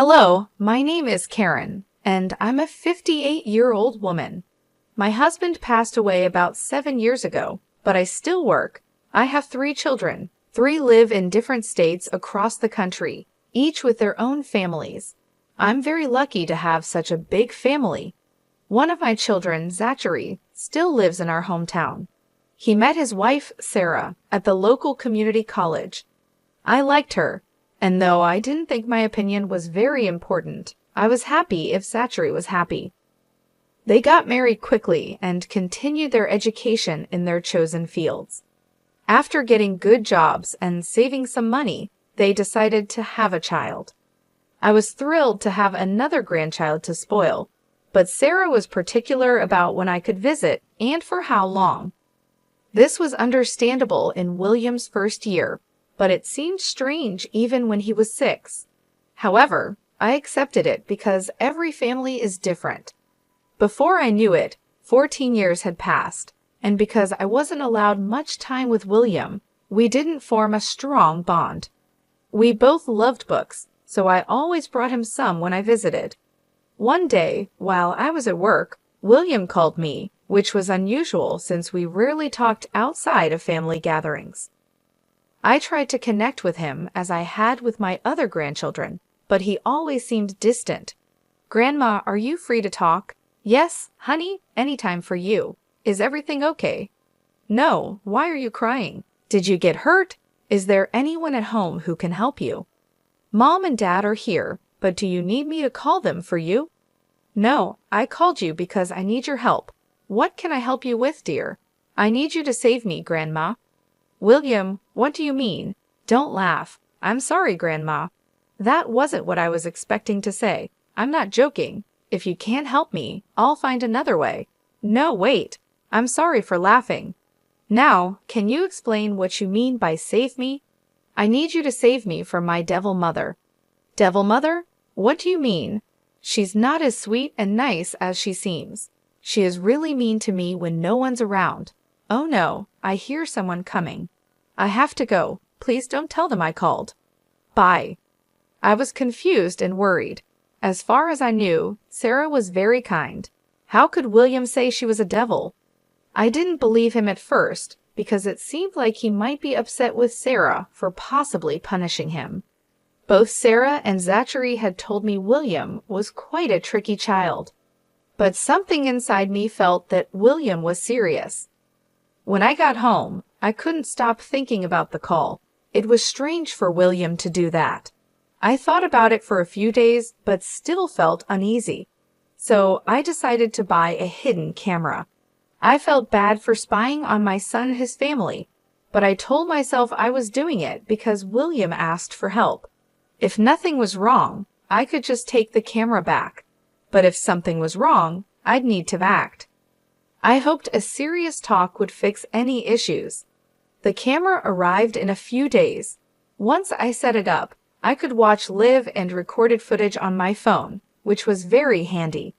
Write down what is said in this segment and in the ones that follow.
Hello, my name is Karen, and I'm a 58-year-old woman. My husband passed away about 7 years ago, but I still work. I have 3 children. 3 live in different states across the country, each with their own families. I'm very lucky to have such a big family. One of my children, Zachary, still lives in our hometown. He met his wife, Sarah, at the local community college. I liked her, and though I didn't think my opinion was very important, I was happy if Zachary was happy. They got married quickly and continued their education in their chosen fields. After getting good jobs and saving some money, they decided to have a child. I was thrilled to have another grandchild to spoil, but Sarah was particular about when I could visit and for how long. This was understandable in William's first year, but it seemed strange even when he was 6. However, I accepted it because every family is different. Before I knew it, 14 years had passed, and because I wasn't allowed much time with William, we didn't form a strong bond. We both loved books, so I always brought him some when I visited. One day, while I was at work, William called me, which was unusual since we rarely talked outside of family gatherings. I tried to connect with him as I had with my other grandchildren, but he always seemed distant. "Grandma, are you free to talk?" "Yes, honey, anytime for you. Is everything okay?" "No, why are you crying? Did you get hurt? Is there anyone at home who can help you?" "Mom and Dad are here, but do you need me to call them for you?" "No, I called you because I need your help. What can I help you with, dear?" "I need you to save me, Grandma." "William, what do you mean? Don't laugh. I'm sorry, Grandma. That wasn't what I was expecting to say. I'm not joking. If you can't help me, I'll find another way." "No, wait. I'm sorry for laughing. Now, can you explain what you mean by save me?" "I need you to save me from my devil mother." "Devil mother? What do you mean?" "She's not as sweet and nice as she seems. She is really mean to me when no one's around. Oh no, I hear someone coming. I have to go. Please don't tell them I called. Bye." I was confused and worried. As far as I knew, Sarah was very kind. How could William say she was a devil? I didn't believe him at first because it seemed like he might be upset with Sarah for possibly punishing him. Both Sarah and Zachary had told me William was quite a tricky child. But something inside me felt that William was serious. When I got home, I couldn't stop thinking about the call. It was strange for William to do that. I thought about it for a few days, but still felt uneasy. So I decided to buy a hidden camera. I felt bad for spying on my son and his family, but I told myself I was doing it because William asked for help. If nothing was wrong, I could just take the camera back. But if something was wrong, I'd need to act. I hoped a serious talk would fix any issues. The camera arrived in a few days. Once I set it up, I could watch live and recorded footage on my phone, which was very handy.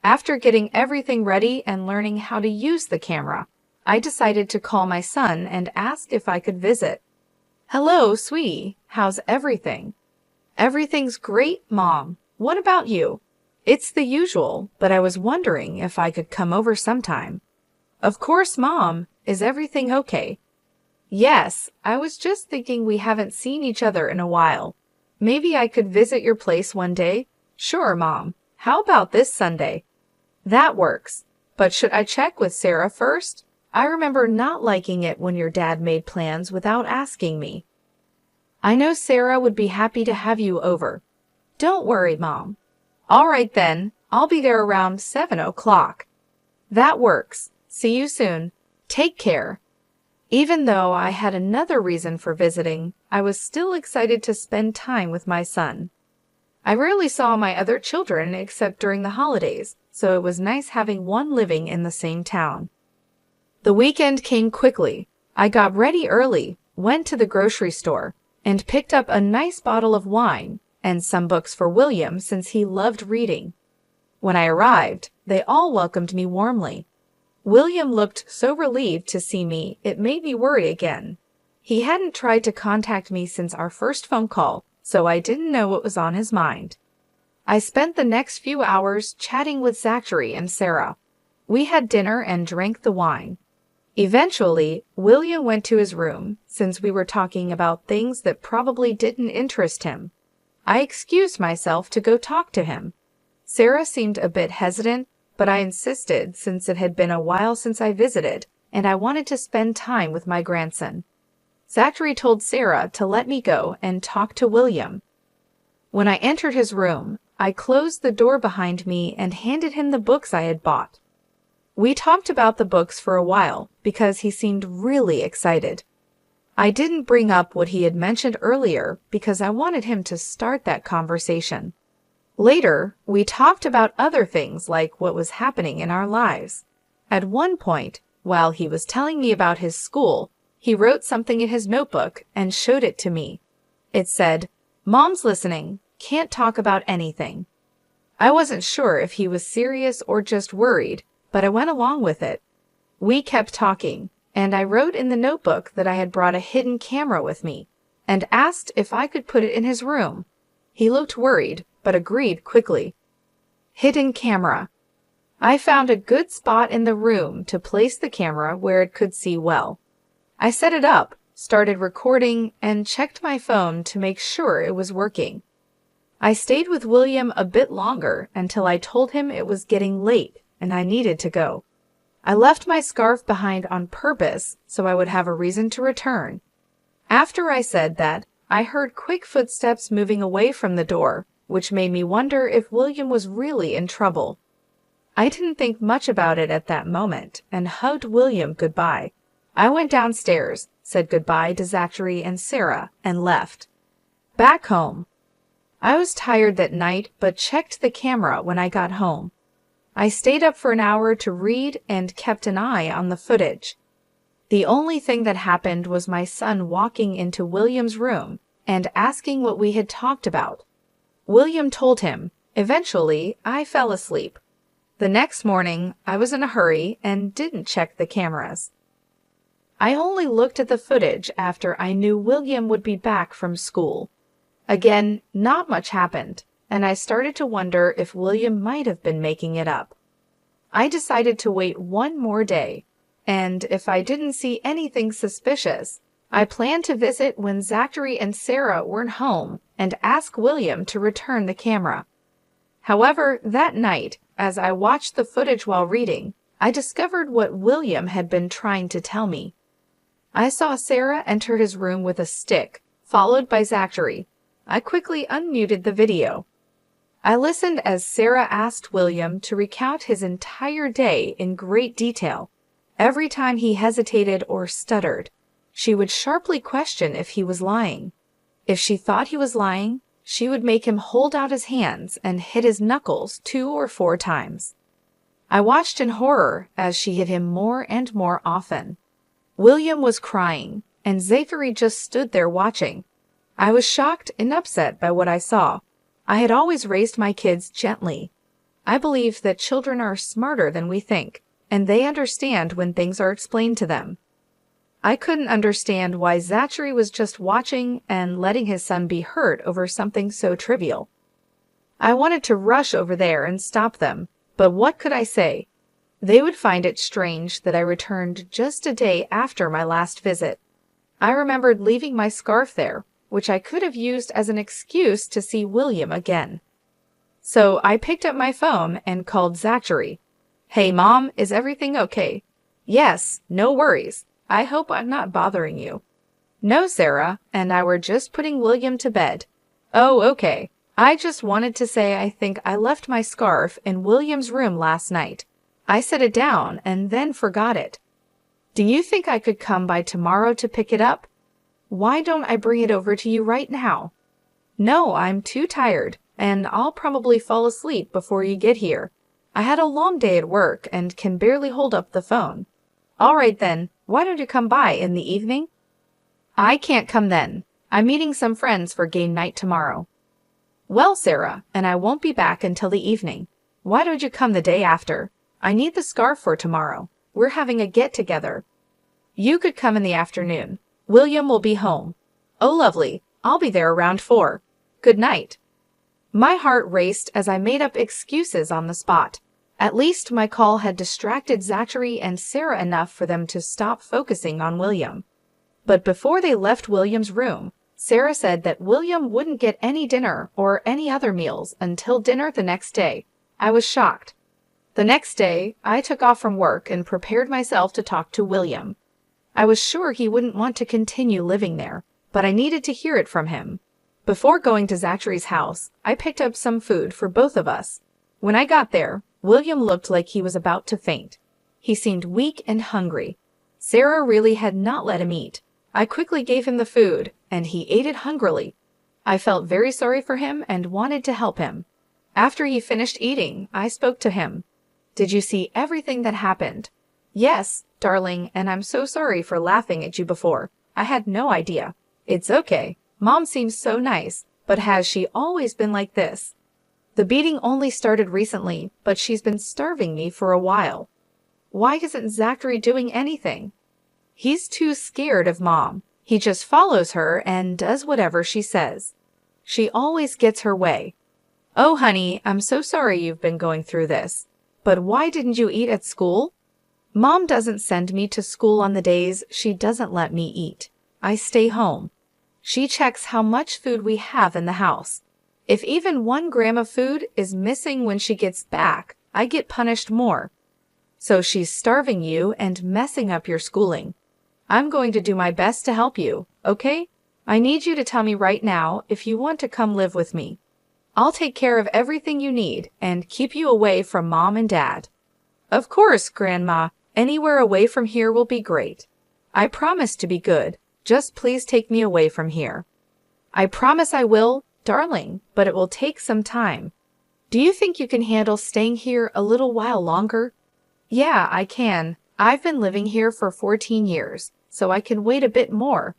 After getting everything ready and learning how to use the camera, I decided to call my son and ask if I could visit. "Hello, sweetie. How's everything?" "Everything's great, Mom. What about you?" "It's the usual, but I was wondering if I could come over sometime." "Of course, Mom. Is everything okay?" "Yes, I was just thinking we haven't seen each other in a while. Maybe I could visit your place one day?" "Sure, Mom. How about this Sunday?" "That works. But should I check with Sarah first? I remember not liking it when your dad made plans without asking me." "I know Sarah would be happy to have you over." "Don't worry, Mom." "All right then. I'll be there around 7 o'clock." "That works. See you soon. Take care." Even though I had another reason for visiting, I was still excited to spend time with my son. I rarely saw my other children except during the holidays, so it was nice having one living in the same town. The weekend came quickly. I got ready early, went to the grocery store, and picked up a nice bottle of wine and some books for William since he loved reading. When I arrived, they all welcomed me warmly. William looked so relieved to see me, it made me worry again. He hadn't tried to contact me since our first phone call, so I didn't know what was on his mind. I spent the next few hours chatting with Zachary and Sarah. We had dinner and drank the wine. Eventually, William went to his room, since we were talking about things that probably didn't interest him. I excused myself to go talk to him. Sarah seemed a bit hesitant, but I insisted since it had been a while since I visited, and I wanted to spend time with my grandson. Zachary told Sarah to let me go and talk to William. When I entered his room, I closed the door behind me and handed him the books I had bought. We talked about the books for a while because he seemed really excited. I didn't bring up what he had mentioned earlier because I wanted him to start that conversation. Later, we talked about other things like what was happening in our lives. At one point, while he was telling me about his school, he wrote something in his notebook and showed it to me. It said, "Mom's listening, can't talk about anything." I wasn't sure if he was serious or just worried, but I went along with it. We kept talking, and I wrote in the notebook that I had brought a hidden camera with me and asked if I could put it in his room. He looked worried, but agreed quickly. Hidden camera. I found a good spot in the room to place the camera where it could see well. I set it up, started recording, and checked my phone to make sure it was working. I stayed with William a bit longer until I told him it was getting late and I needed to go. I left my scarf behind on purpose so I would have a reason to return. After I said that, I heard quick footsteps moving away from the door, which made me wonder if William was really in trouble. I didn't think much about it at that moment and hugged William goodbye. I went downstairs, said goodbye to Zachary and Sarah, and left. Back home. I was tired that night but checked the camera when I got home. I stayed up for an hour to read and kept an eye on the footage. The only thing that happened was my son walking into William's room and asking what we had talked about. William told him. Eventually, I fell asleep. The next morning, I was in a hurry and didn't check the cameras. I only looked at the footage after I knew William would be back from school. Again, not much happened, and I started to wonder if William might have been making it up. I decided to wait one more day, and if I didn't see anything suspicious, I planned to visit when Zachary and Sarah weren't home and ask William to return the camera. However, that night, as I watched the footage while reading, I discovered what William had been trying to tell me. I saw Sarah enter his room with a stick, followed by Zachary. I quickly unmuted the video. I listened as Sarah asked William to recount his entire day in great detail. Every time he hesitated or stuttered, she would sharply question if he was lying. If she thought he was lying, she would make him hold out his hands and hit his knuckles 2 or 4 times. I watched in horror as she hit him more and more often. William was crying, and Zachary just stood there watching. I was shocked and upset by what I saw. I had always raised my kids gently. I believe that children are smarter than we think, and they understand when things are explained to them. I couldn't understand why Zachary was just watching and letting his son be hurt over something so trivial. I wanted to rush over there and stop them, but what could I say? They would find it strange that I returned just a day after my last visit. I remembered leaving my scarf there, which I could have used as an excuse to see William again. So I picked up my phone and called Zachary. "Hey, Mom, is everything okay?" "Yes, no worries. I hope I'm not bothering you." "No, Sarah and I were just putting William to bed." "Oh, okay. I just wanted to say I think I left my scarf in William's room last night. I set it down and then forgot it. Do you think I could come by tomorrow to pick it up? Why don't I bring it over to you right now?" "No, I'm too tired, and I'll probably fall asleep before you get here. I had a long day at work and can barely hold up the phone." "All right then, why don't you come by in the evening?" "I can't come then. I'm meeting some friends for game night tomorrow." "Well, Sarah, and I won't be back until the evening. Why don't you come the day after? I need the scarf for tomorrow. We're having a get-together." "You could come in the afternoon. William will be home." "Oh, lovely. I'll be there around 4. Good night." My heart raced as I made up excuses on the spot. At least my call had distracted Zachary and Sarah enough for them to stop focusing on William. But before they left William's room, Sarah said that William wouldn't get any dinner or any other meals until dinner the next day. I was shocked. The next day, I took off from work and prepared myself to talk to William. I was sure he wouldn't want to continue living there, but I needed to hear it from him. Before going to Zachary's house, I picked up some food for both of us. When I got there, William looked like he was about to faint. He seemed weak and hungry. Sarah really had not let him eat. I quickly gave him the food, and he ate it hungrily. I felt very sorry for him and wanted to help him. After he finished eating, I spoke to him. "Did you see everything that happened?" "Yes, darling, and I'm so sorry for laughing at you before. I had no idea." "It's okay. Mom seems so nice, but has she always been like this?" "The beating only started recently, but she's been starving me for a while." "Why isn't Zachary doing anything?" "He's too scared of Mom. He just follows her and does whatever she says. She always gets her way." "Oh, honey, I'm so sorry you've been going through this. But why didn't you eat at school?" "Mom doesn't send me to school on the days she doesn't let me eat. I stay home. She checks how much food we have in the house. If even 1 gram of food is missing when she gets back, I get punished more. So she's starving you and messing up your schooling. I'm going to do my best to help you, okay? I need you to tell me right now if you want to come live with me. I'll take care of everything you need and keep you away from Mom and Dad." "Of course, Grandma. Anywhere away from here will be great. I promise to be good. Just please take me away from here." "I promise I will, darling, but it will take some time. Do you think you can handle staying here a little while longer?" "Yeah, I can. I've been living here for 14 years, so I can wait a bit more."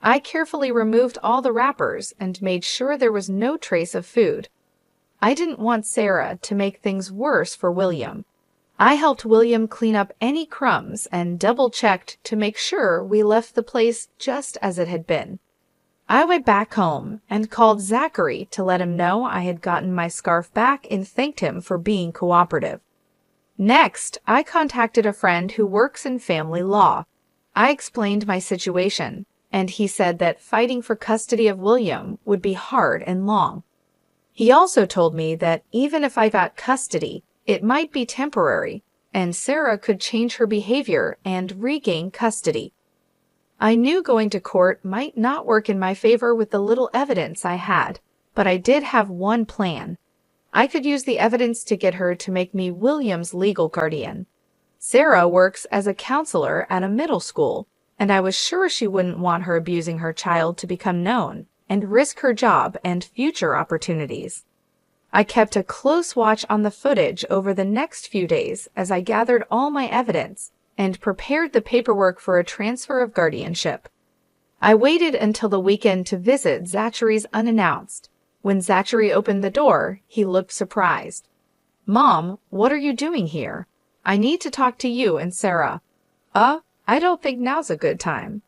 I carefully removed all the wrappers and made sure there was no trace of food. I didn't want Sarah to make things worse for William. I helped William clean up any crumbs and double-checked to make sure we left the place just as it had been. I went back home and called Zachary to let him know I had gotten my scarf back and thanked him for being cooperative. Next, I contacted a friend who works in family law. I explained my situation, and he said that fighting for custody of William would be hard and long. He also told me that even if I got custody, it might be temporary, and Sarah could change her behavior and regain custody. I knew going to court might not work in my favor with the little evidence I had, but I did have one plan. I could use the evidence to get her to make me William's legal guardian. Sarah works as a counselor at a middle school, and I was sure she wouldn't want her abusing her child to become known and risk her job and future opportunities. I kept a close watch on the footage over the next few days as I gathered all my evidence and prepared the paperwork for a transfer of guardianship. I waited until the weekend to visit Zachary's unannounced. When Zachary opened the door, he looked surprised. "Mom, what are you doing here? I need to talk to you and Sarah." I don't think now's a good time."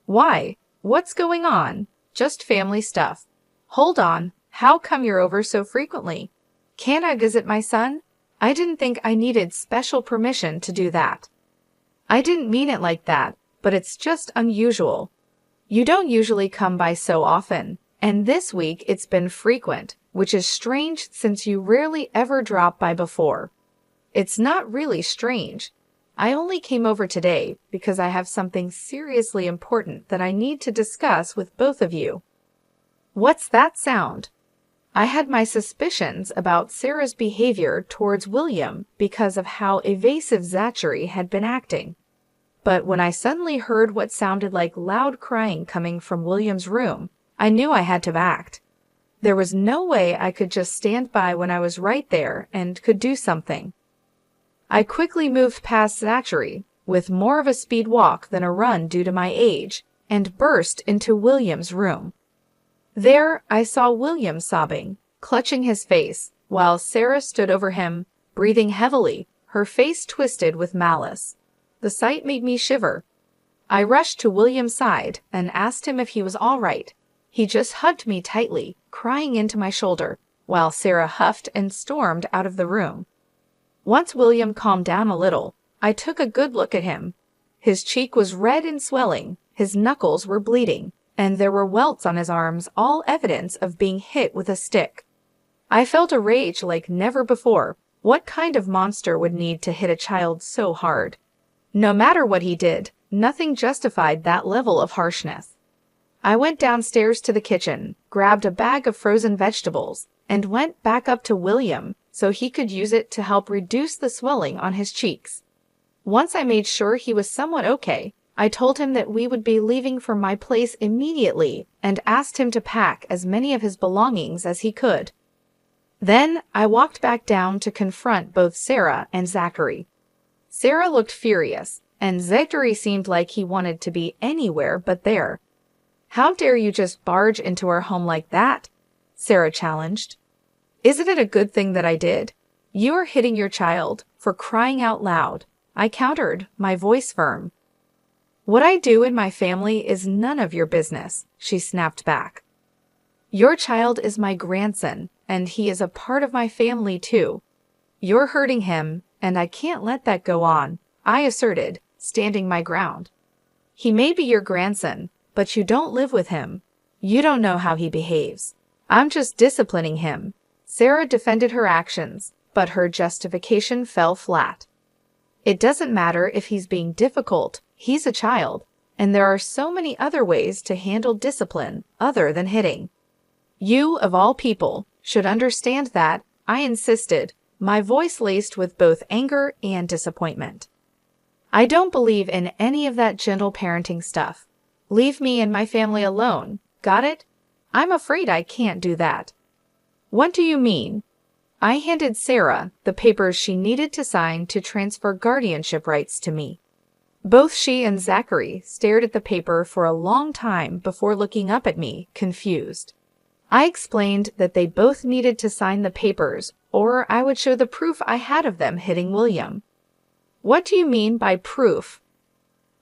"Why? What's going on?" "Just family stuff." "Hold on. How come you're over so frequently? Can't I visit my son?" I didn't think I needed special permission to do that. "I didn't mean it like that, but it's just unusual. You don't usually come by so often, and this week it's been frequent, which is strange since you rarely ever drop by before." "It's not really strange. I only came over today because I have something seriously important that I need to discuss with both of you." "What's that sound?" I had my suspicions about Sarah's behavior towards William because of how evasive Zachary had been acting. But when I suddenly heard what sounded like loud crying coming from William's room, I knew I had to act. There was no way I could just stand by when I was right there and could do something. I quickly moved past Zachary, with more of a speed walk than a run due to my age, and burst into William's room. There, I saw William sobbing, clutching his face, while Sarah stood over him, breathing heavily, her face twisted with malice. The sight made me shiver. I rushed to William's side and asked him if he was all right. He just hugged me tightly, crying into my shoulder. while Sarah huffed and stormed out of the room. Once William calmed down a little, I took a good look at him. His cheek was red and swelling, his knuckles were bleeding, and there were welts on his arms, all evidence of being hit with a stick. I felt a rage like never before. What kind of monster would need to hit a child so hard? No matter what he did, nothing justified that level of harshness. I went downstairs to the kitchen, grabbed a bag of frozen vegetables, and went back up to William so he could use it to help reduce the swelling on his cheeks. Once I made sure he was somewhat okay, I told him that we would be leaving for my place immediately and asked him to pack as many of his belongings as he could. Then I walked back down to confront both Sarah and Zachary. Sarah looked furious, and Zachary seemed like he wanted to be anywhere but there. "How dare you just barge into our home like that?" Sarah challenged. "Isn't it a good thing that I did? You are hitting your child, for crying out loud," I countered, my voice firm. "What I do in my family is none of your business," she snapped back. "Your child is my grandson, and he is a part of my family too. You're hurting him, and I can't let that go on," I asserted, standing my ground. "He may be your grandson, but you don't live with him. You don't know how he behaves. I'm just disciplining him." Sarah defended her actions, but her justification fell flat. "It doesn't matter if he's being difficult, he's a child, and there are so many other ways to handle discipline other than hitting. You, of all people, should understand that," I insisted, my voice laced with both anger and disappointment. "I don't believe in any of that gentle parenting stuff. Leave me and my family alone, got it? I'm afraid I can't do that." "What do you mean?" I handed Sarah the papers she needed to sign to transfer guardianship rights to me. Both she and Zachary stared at the paper for a long time before looking up at me, confused. I explained that they both needed to sign the papers, or I would show the proof I had of them hitting William. "What do you mean by proof?"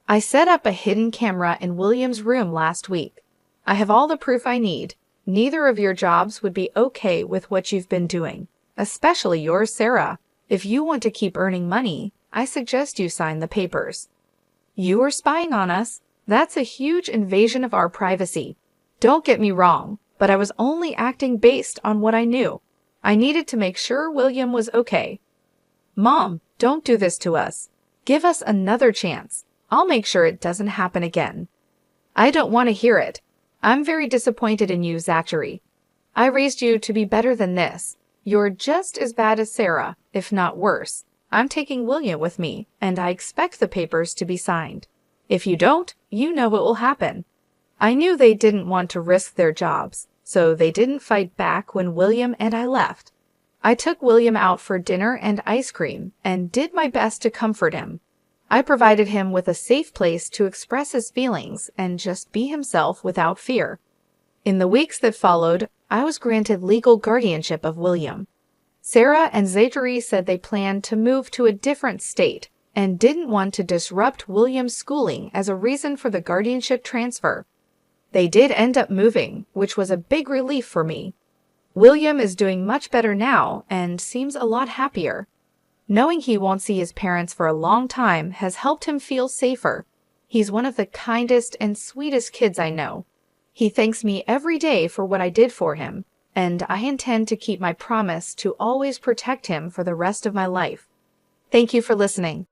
"I set up a hidden camera in William's room last week. I have all the proof I need. Neither of your jobs would be okay with what you've been doing, especially yours, Sarah. If you want to keep earning money, I suggest you sign the papers." "You are spying on us. That's a huge invasion of our privacy. Don't get me wrong, but I was only acting based on what I knew. I needed to make sure William was okay." "Mom, don't do this to us. Give us another chance. I'll make sure it doesn't happen again." "I don't want to hear it. I'm very disappointed in you, Zachary. I raised you to be better than this. You're just as bad as Sarah, if not worse. I'm taking William with me, and I expect the papers to be signed. If you don't, you know what will happen." I knew they didn't want to risk their jobs, so they didn't fight back when William and I left. I took William out for dinner and ice cream and did my best to comfort him. I provided him with a safe place to express his feelings and just be himself without fear. In the weeks that followed, I was granted legal guardianship of William. Sarah and Zachary said they planned to move to a different state and didn't want to disrupt William's schooling as a reason for the guardianship transfer. They did end up moving, which was a big relief for me. William is doing much better now and seems a lot happier. Knowing he won't see his parents for a long time has helped him feel safer. He's one of the kindest and sweetest kids I know. He thanks me every day for what I did for him, and I intend to keep my promise to always protect him for the rest of my life. Thank you for listening.